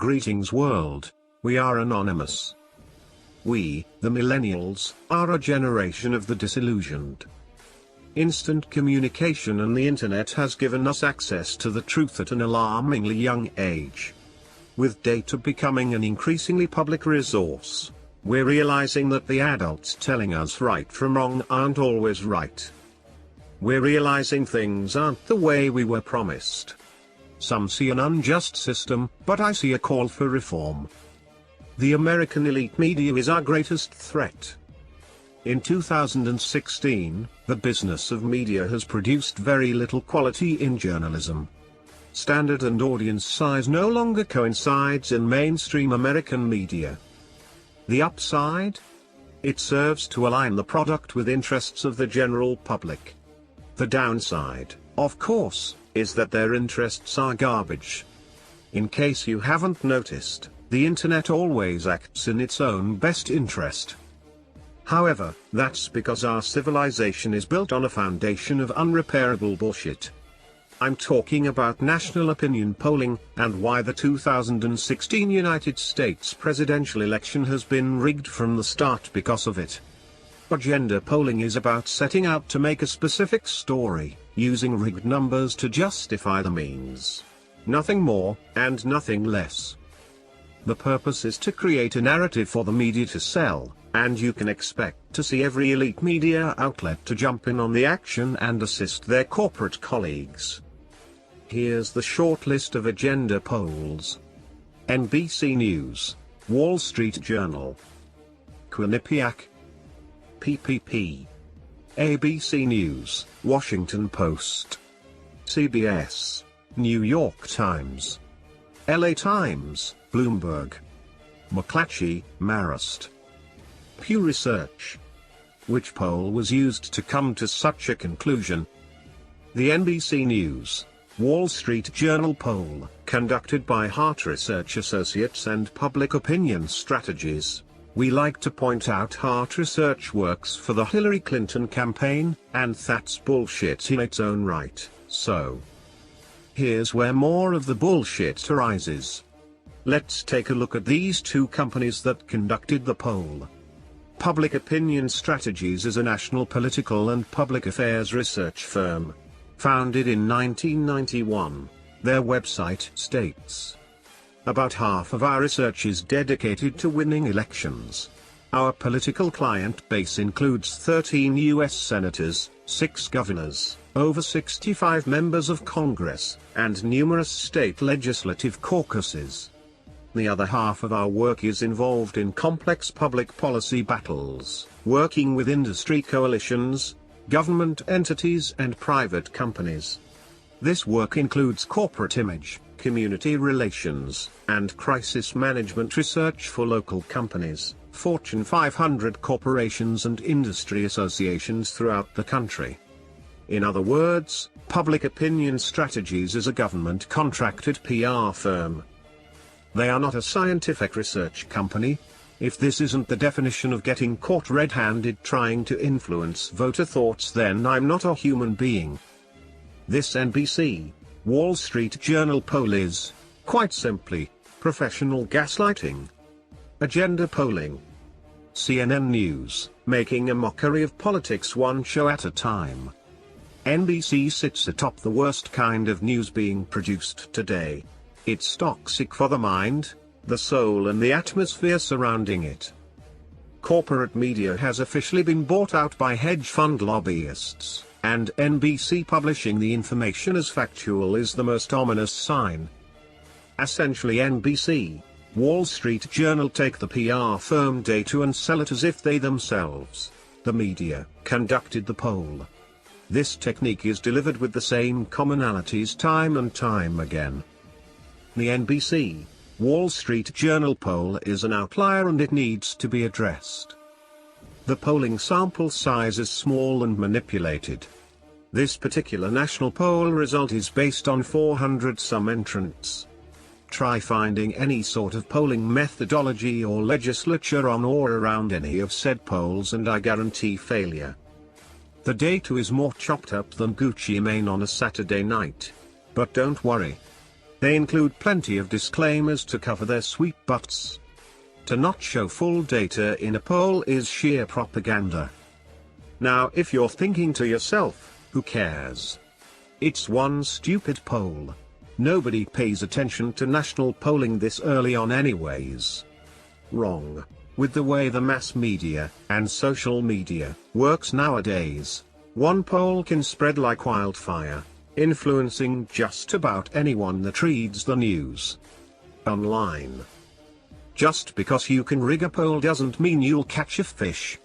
Greetings world, we are anonymous. We, the millennials, are a generation of the disillusioned. Instant communication and the internet has given us access to the truth at an alarmingly young age. With data becoming an increasingly public resource, we're realizing that the adults telling us right from wrong aren't always right. We're realizing things aren't the way we were promised. Some see an unjust system, but I see a call for reform. The American elite media is our greatest threat. In 2016, the business of media has produced very little quality in journalism. Standard and audience size no longer coincides in mainstream American media. The upside? It serves to align the product with interests of the general public. The downside, of course, is that their interests are garbage. In case you haven't noticed, the internet always acts in its own best interest. However, that's because our civilization is built on a foundation of unrepairable bullshit. I'm talking about national opinion polling, and why the 2016 United States presidential election has been rigged from the start because of it. Agenda polling is about setting out to make a specific story, using rigged numbers to justify the means. Nothing more, and nothing less. The purpose is to create a narrative for the media to sell, and you can expect to see every elite media outlet to jump in on the action and assist their corporate colleagues. Here's the short list of agenda polls. NBC News, Wall Street Journal, Quinnipiac, PPP, ABC News, Washington Post, CBS, New York Times, LA Times, Bloomberg, McClatchy, Marist. Pew Research. Which poll was used to come to such a conclusion? The NBC News, Wall Street Journal poll, conducted by Hart Research Associates and Public Opinion Strategies. We like to point out Hart Research works for the Hillary Clinton campaign, and that's bullshit in its own right, so here's where more of the bullshit arises. Let's take a look at these two companies that conducted the poll. Public Opinion Strategies is a national political and public affairs research firm. Founded in 1991, their website states, "About half of our research is dedicated to winning elections. Our political client base includes 13 U.S. senators, 6 governors, over 65 members of Congress, and numerous state legislative caucuses. The other half of our work is involved in complex public policy battles, working with industry coalitions, government entities and private companies. This work includes corporate image, community relations, and crisis management research for local companies, Fortune 500 corporations and industry associations throughout the country." In other words, Public Opinion Strategies is a government-contracted PR firm. They are not a scientific research company. If this isn't the definition of getting caught red-handed trying to influence voter thoughts, then I'm not a human being. This NBC, Wall Street Journal poll is, quite simply, professional gaslighting. Agenda polling. CNN News, making a mockery of politics one show at a time. NBC sits atop the worst kind of news being produced today. It's toxic for the mind, the soul and the atmosphere surrounding it. Corporate media has officially been bought out by hedge fund lobbyists, and NBC publishing the information as factual is the most ominous sign. Essentially NBC, Wall Street Journal take the PR firm data and sell it as if they themselves, the media, conducted the poll. This technique is delivered with the same commonalities time and time again. The NBC, Wall Street Journal poll is an outlier and it needs to be addressed. The polling sample size is small and manipulated. This particular national poll result is based on 400-some entrants. Try finding any sort of polling methodology or legislature on or around any of said polls and I guarantee failure. The data is more chopped up than Gucci Mane on a Saturday night. But don't worry. They include plenty of disclaimers to cover their sweet butts. To not show full data in a poll is sheer propaganda. Now if you're thinking to yourself, who cares? It's one stupid poll. Nobody pays attention to national polling this early on anyways. Wrong. With the way the mass media and social media works nowadays, one poll can spread like wildfire, influencing just about anyone that reads the news online. Just because you can rig a poll doesn't mean you'll catch a fish.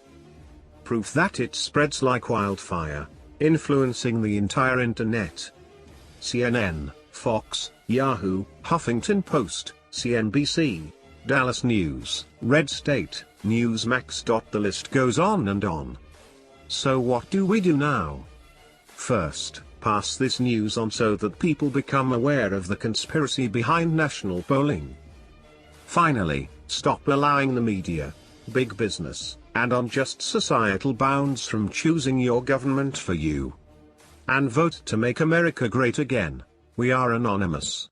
Proof that it spreads like wildfire, influencing the entire internet. CNN, Fox, Yahoo, Huffington Post, CNBC, Dallas News, Red State, Newsmax. The list goes on and on. So what do we do now? First, pass this news on so that people become aware of the conspiracy behind national polling. Finally, stop allowing the media, big business, and unjust societal bounds from choosing your government for you. And vote to make America great again. We are anonymous.